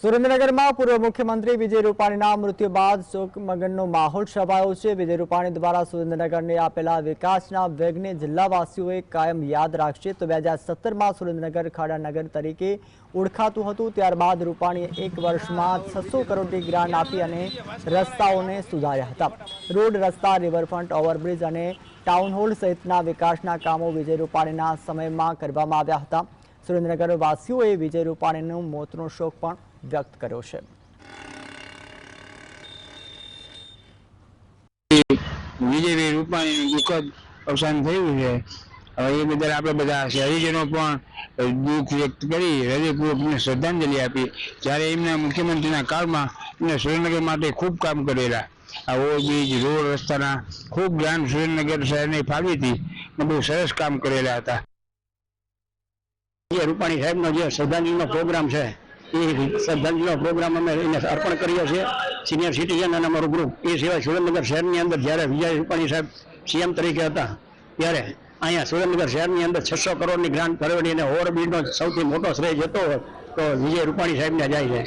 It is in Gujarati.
સુરેન્દ્રનગર में पूर्व मुख्यमंत्री विजय रूपाणी मृत्यु बाद शोकमग्नનો માહોલ છવાયો છે। विजय रूपाणी द्वारा सुरेन्द्रनगरને આપેલા વિકાસના વેગને જિલ્લાવાસીઓએ કાયમ યાદ રાખશે। તો 2017 માં સુરેન્દ્રનગર ખાડાનગર તરીકે ઓળખાતું હતું। ત્યારબાદ રૂપાણીએ એક વર્ષમાં 600 કરોડની ગ્રાન્ટ આપી અને રસ્તાઓને સુધાર્યા હતા। રોડ, રસ્તા, રિવરફ્રન્ટ, ઓવરબ્રિજ અને ટાઉન હોલ સહિતના વિકાસના કામો વિજય રૂપાણીના સમયમાં કરવામાં આવ્યા હતા। સુરેન્દ્રનગર વાસીઓએ વિજય રૂપાણીનું મોતનો શોક પણ व्यक्त કર્યો છે। વિજય રૂપાણીનું દુઃખદ અવસાન થયું છે। હવે એ બદલ આપણે બધા શહેરીજનો પણ દુઃખ વ્યક્ત કરી હૃદયપૂર્વક શ્રદ્ધાંજલિ આપી। જ્યારે એમના મુખ્યમંત્રીના કાળમાં એમને સુરેન્દ્રનગર માટે ખૂબ કામ કરેલા। આ ઓવરબ્રિજ, રોડ, રસ્તાના ખૂબ ગ્રાન્ટ સુરેન્દ્રનગર શહેરને ફાળવી હતી અને બહુ સરસ કામ કરેલા હતા। રૂપાણી સાહેબનો જે શ્રદ્ધાંજલિનો પ્રોગ્રામ છે એ શ્રદ્ધાંજલિનો પ્રોગ્રામ અમે એને અર્પણ કર્યો છે સિનિયર સિટીઝન અને અમારું ગ્રુપ। એ સિવાય સુરેન્દ્રનગર શહેરની અંદર જ્યારે વિજય રૂપાણી સાહેબ સીએમ તરીકે હતા ત્યારે અહીંયા સુરેન્દ્રનગર શહેરની અંદર 600 કરોડની ગ્રાન્ટ ફાળવેલી અને ઓવરબ્રિજનો સૌથી મોટો શ્રેય જતો હોય તો વિજય રૂપાણી સાહેબને જાય છે।